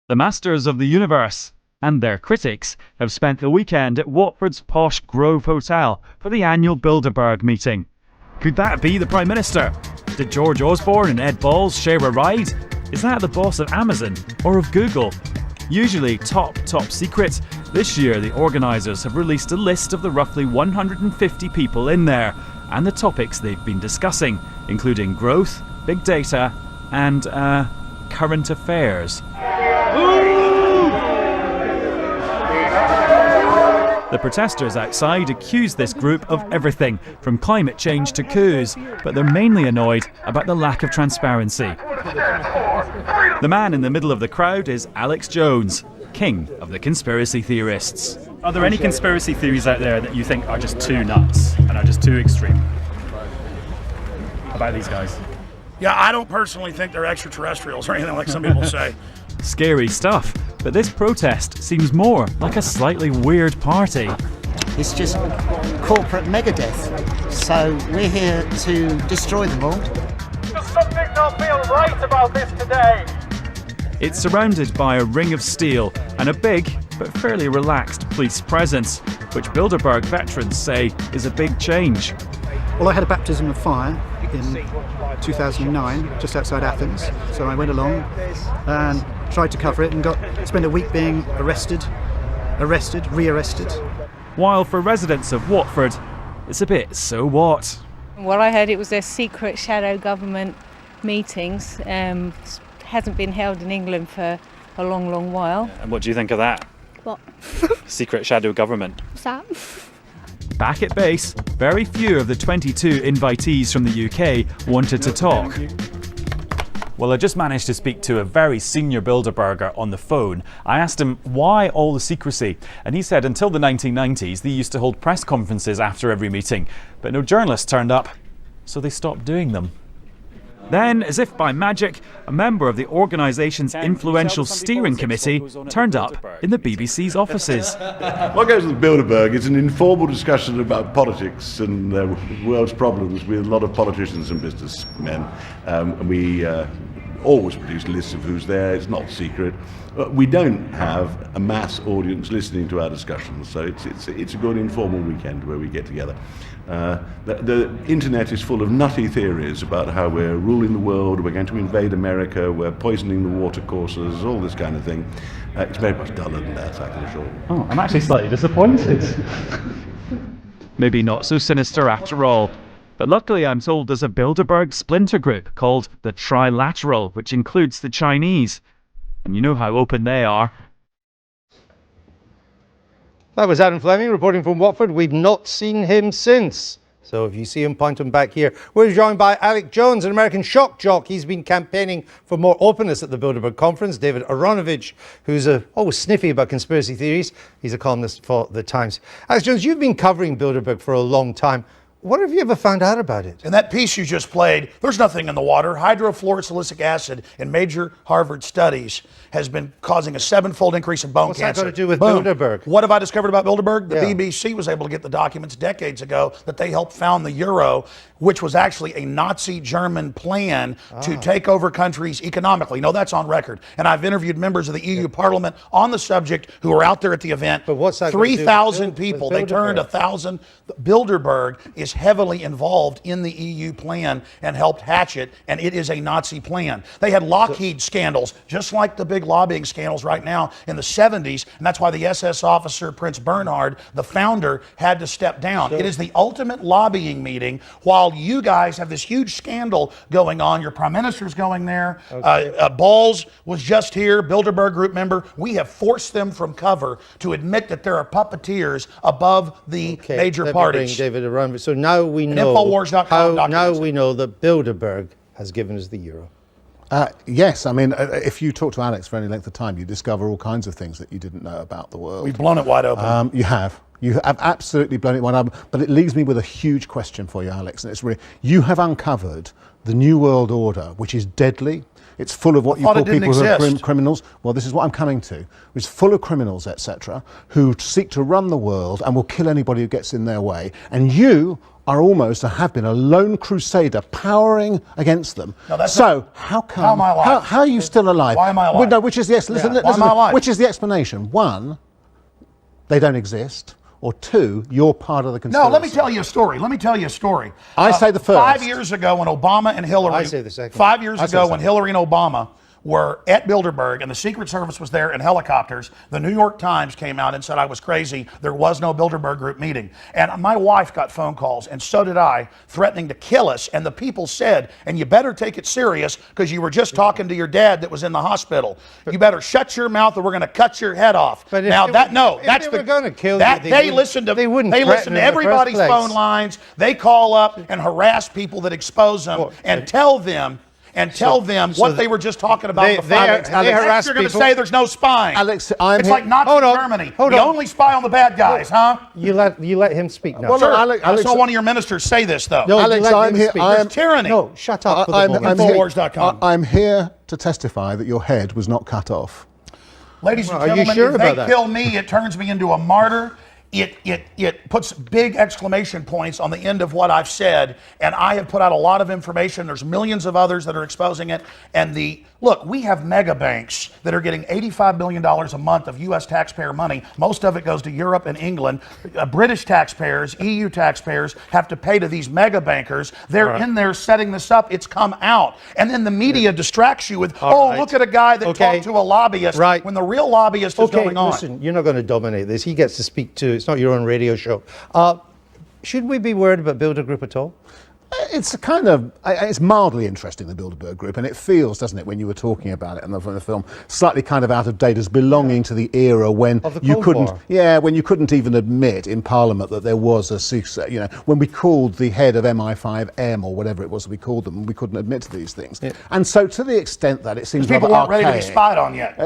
The masters of the universe and their critics have spent the weekend at Watford's posh Grove Hotel for the annual Bilderberg Meeting. Could that be the Prime Minister? Did George Osborne and Ed Balls share a ride? Is that the boss of Amazon or of Google? Usually top secret, this year the organisers have released a list of the roughly 150 people in there and the topics they've been discussing, including growth, big data and, current affairs. The protesters outside accuse this group of everything, from climate change to coups, but they're mainly annoyed about the lack of transparency. The man in the middle of the crowd is Alex Jones, king of the conspiracy theorists. Are there any conspiracy theories out there that you think are just too nuts and are just too extreme about these guys? Yeah, I don't personally think they're extraterrestrials or anything like some people say. Scary stuff, but this protest seems more like a slightly weird party. It's just corporate megadeth. So we're here to destroy them all. Does something not feel right about this today? It's surrounded by a ring of steel and a big but fairly relaxed police presence, which Bilderberg veterans say is a big change. Well, I had a baptism of fire in 2009, just outside Athens. So I went along and tried to cover it and spent a week being arrested, rearrested. While for residents of Watford, it's a bit so what? Well, I heard it was their secret shadow government meetings. Hasn't been held in England for a long while. And what do you think of that? What? Secret shadow government. What's that? Back at base, very few of the 22 invitees from the UK wanted to talk. Well, I just managed to speak to a very senior Bilderberger on the phone. I asked him why all the secrecy, and he said until the 1990s they used to hold press conferences after every meeting, but no journalists turned up, so they stopped doing them. Then, as if by magic, a member of the organisation's influential steering committee turned up in the BBC's offices. What goes with Bilderberg is an informal discussion about politics and the world's problems with a lot of politicians and businessmen. We always produce lists of who's there, it's not secret. We don't have a mass audience listening to our discussions, so it's a good informal weekend where we get together. The internet is full of nutty theories about how we're ruling the world, we're going to invade America, we're poisoning the watercourses, all this kind of thing. It's very much duller than that, I can assure you. Oh, I'm actually slightly disappointed. Maybe not so sinister after all. But luckily I'm told there's a Bilderberg splinter group called the Trilateral, which includes the Chinese. And you know how open they are. That was Adam Fleming reporting from Watford. We've not seen him since. So if you see him, point him back here. We're joined by Alex Jones, an American shock jock. He's been campaigning for more openness at the Bilderberg Conference. David Aronovich, who's always sniffy about conspiracy theories. He's a columnist for The Times. Alex Jones, you've been covering Bilderberg for a long time. What have you ever found out about it? In that piece you just played, there's nothing in the water. Hydrofluorosilicic acid in major Harvard studies has been causing a 7-fold increase in bone cancer. What's that got to do with Boom. Bilderberg? What have I discovered about Bilderberg? The Yeah. BBC was able to get the documents decades ago that they helped found the Euro, which was actually a Nazi German plan to take over countries economically. No, that's on record. And I've interviewed members of the EU Parliament on the subject who were out there at the event. But what's that got to do with 3,000 people. They turned Bilderberg? 1,000. Bilderberg is heavily involved in the EU plan and helped hatch it, and it is a Nazi plan. They had Lockheed scandals, just like the big lobbying scandals right now in the 70s, and that's why the SS officer, Prince Bernhard, the founder, had to step down. It is the ultimate lobbying meeting while you guys have this huge scandal going on. Your prime minister's going there. Balls was just here, Bilderberg Group member. We have forced them from cover to admit that there are puppeteers above the major parties. David Aronovich. So now we know Infowars.com we know that Bilderberg has given us the euro. Yes, I mean, if you talk to Alex for any length of time, you discover all kinds of things that you didn't know about the world. We've blown it wide open. You have absolutely blown it wide open. But it leaves me with a huge question for you, Alex. And it's really, you have uncovered the New World Order, which is deadly. It's full of what you call people who are criminals. Well, this is what I'm coming to. It's full of criminals, etc., who seek to run the world and will kill anybody who gets in their way. And you are almost, have been, a lone crusader powering against them. No, so how come? How am I alive? How are you still alive? Why am I alive? Well, no, which is the listen, Why am I alive? which is the explanation? One, they don't exist. Or two, you're part of the conspiracy. No, let me tell you a story. I say the first. 5 years ago when Obama and Hillary... I say the second. 5 years ago when Hillary and Obama were at Bilderberg and the Secret Service was there in helicopters, the New York Times came out and said I was crazy. There was no Bilderberg Group meeting. And my wife got phone calls, and so did I, threatening to kill us. And the people said, and you better take it serious because you were just talking to your dad that was in the hospital. You better shut your mouth or we're going to cut your head off. But now if that's they were going to kill that you, they listen to everybody's phone lines. They call up and harass people that expose them and tell them what they were just talking about. They harass you're going to people. say there's no spying. Alex, it's like Nazi Germany. You only spy on the bad guys, huh? You let him speak now. Well, Sure. Alex, I saw one of your ministers say this, though. No, Alex, I'm here. There's tyranny. No, shut up. Infowars.com. I'm here to testify that your head was not cut off. Ladies and Are you gentlemen, sure if about they that? kill me, it turns me into a martyr. It puts big exclamation points on the end of what I've said, and I have put out a lot of information. There's millions of others that are exposing it. And look, we have mega banks that are getting $85 billion a month of U.S. taxpayer money. Most of it goes to Europe and England. British taxpayers, EU taxpayers have to pay to these mega bankers. They're in there setting this up. It's come out. And then the media distracts you with, look at a guy that talked to a lobbyist when the real lobbyist is going on. Listen, you're not going to dominate this. He gets to speak too. It's not your own radio show. Should we be worried about Bilderberg Group at all? It's mildly interesting, the Bilderberg Group, and it feels, doesn't it, when you were talking about it in the film, slightly kind of out of date, as belonging to the era when you couldn't, when you couldn't even admit in Parliament that there was a secret, when we called the head of MI5M or whatever it was we called them, we couldn't admit to these things. Yeah. And so, to the extent that it seems people weren't ready to be spied on yet.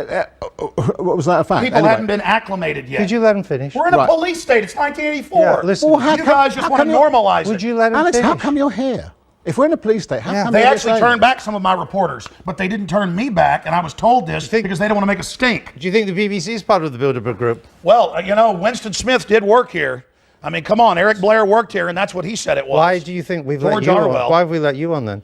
What was that a fact? People hadn't been acclimated yet. Did you let him finish? We're in a police state. It's 1984. Yeah, listen, you guys just want to normalize it. Would you let him Alex, finish? how come you're here? If we're in a police state, how come they actually turned back some of my reporters, but they didn't turn me back, and I was told this because they don't want to make a stink. Do you think the BBC is part of the Bilderberg Group? Well, Winston Smith did work here. I mean, come on, Eric Blair worked here, and that's what he said it was. Why do you think we've let you on? Why have we let you on then?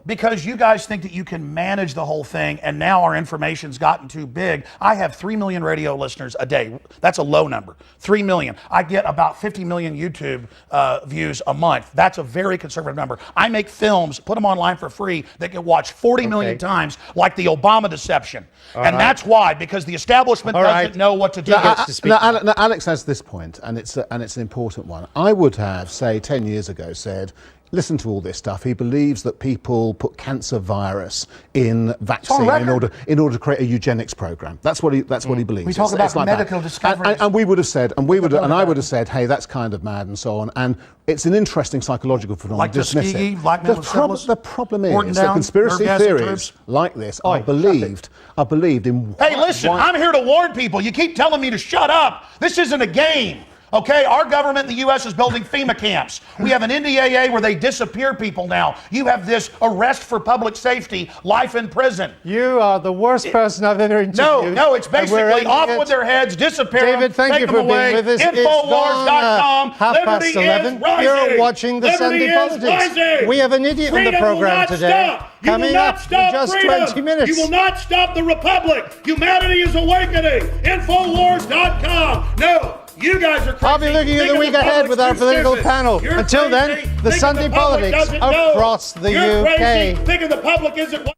Because you guys think that you can manage the whole thing, and now our information's gotten too big. I have 3 million radio listeners a day. That's a low number. 3 million. I get about 50 million YouTube views a month. That's a very conservative number. I make films, put them online for free, that get watched 40 million times, like the Obama deception. That's why, because the establishment doesn't know what to do. Now, Alex has this point, and it's an important one. I would have, say, 10 years ago said, listen to all this stuff. He believes that people put cancer virus in vaccine in order to create a eugenics program. That's what he believes. We talk about medical discoveries, and we would have said, I would have said, hey, that's kind of mad and so on. And it's an interesting psychological phenomenon. Like Tuskegee, the problem is that conspiracy theories like this are believed in. Hey, listen, I'm here to warn people. You keep telling me to shut up. This isn't a game. Okay, our government in the U.S. is building FEMA camps. We have an NDAA where they disappear people now. You have this arrest for public safety, life in prison. You are the worst person I've ever interviewed. No, it's basically off with their heads, disappear David, them, thank you for being with us. Infowars.com. It's gone 11:30. You're watching the Sunday Politics. We have an idiot on the program today. Coming up in just 20 minutes. You will not stop the Republic. Humanity is awakening. Infowars.com. No. You guys are crazy. I'll be looking at the week ahead with our political panel. Until then, the Sunday Politics across the UK. Crazy. Thinking the public isn't.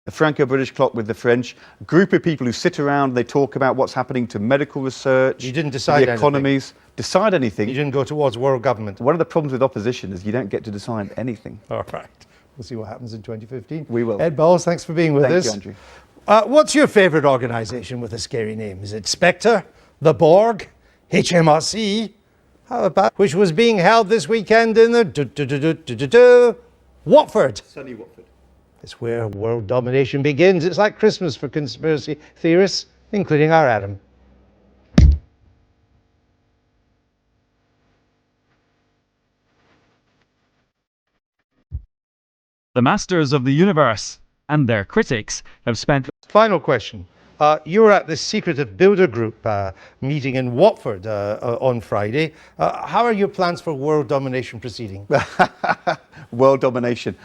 The Franco-British clock with the French, a group of people who sit around, they talk about what's happening to medical research, you didn't decide the economies. Decide anything. You didn't go towards world government. One of the problems with opposition is you don't get to decide anything. All right. We'll see what happens in 2015. We will. Ed Bowles, thanks for being with us. Thank you, Andrew. What's your favourite organisation with a scary name? Is it Spectre, the Borg, HMRC? How about which was being held this weekend in the Watford? Sunny Watford. It's where world domination begins. It's like Christmas for conspiracy theorists, including our Adam. The masters of the universe and their critics have spent... Final question. You were at the secretive Bilderberg Group meeting in Watford on Friday. How are your plans for world domination proceeding? World domination.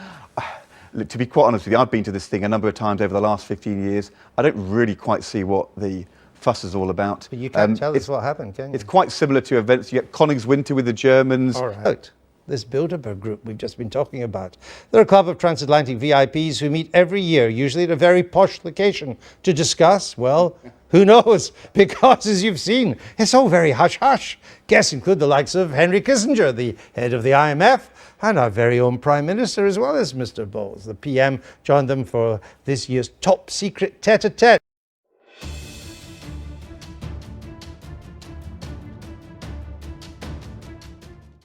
Look, to be quite honest with you, I've been to this thing a number of times over the last 15 years. I don't really quite see what the fuss is all about. But you can't tell us what happened, can you? It's quite similar to events. You get Königswinter with the Germans. All right. This Bilderberg Group we've just been talking about. They're a club of transatlantic VIPs who meet every year, usually at a very posh location, to discuss, well, who knows? Because, as you've seen, it's all very hush-hush. Guests include the likes of Henry Kissinger, the head of the IMF, and our very own Prime Minister, as well as Mr. Bowles. The PM joined them for this year's top secret tete-a-tete.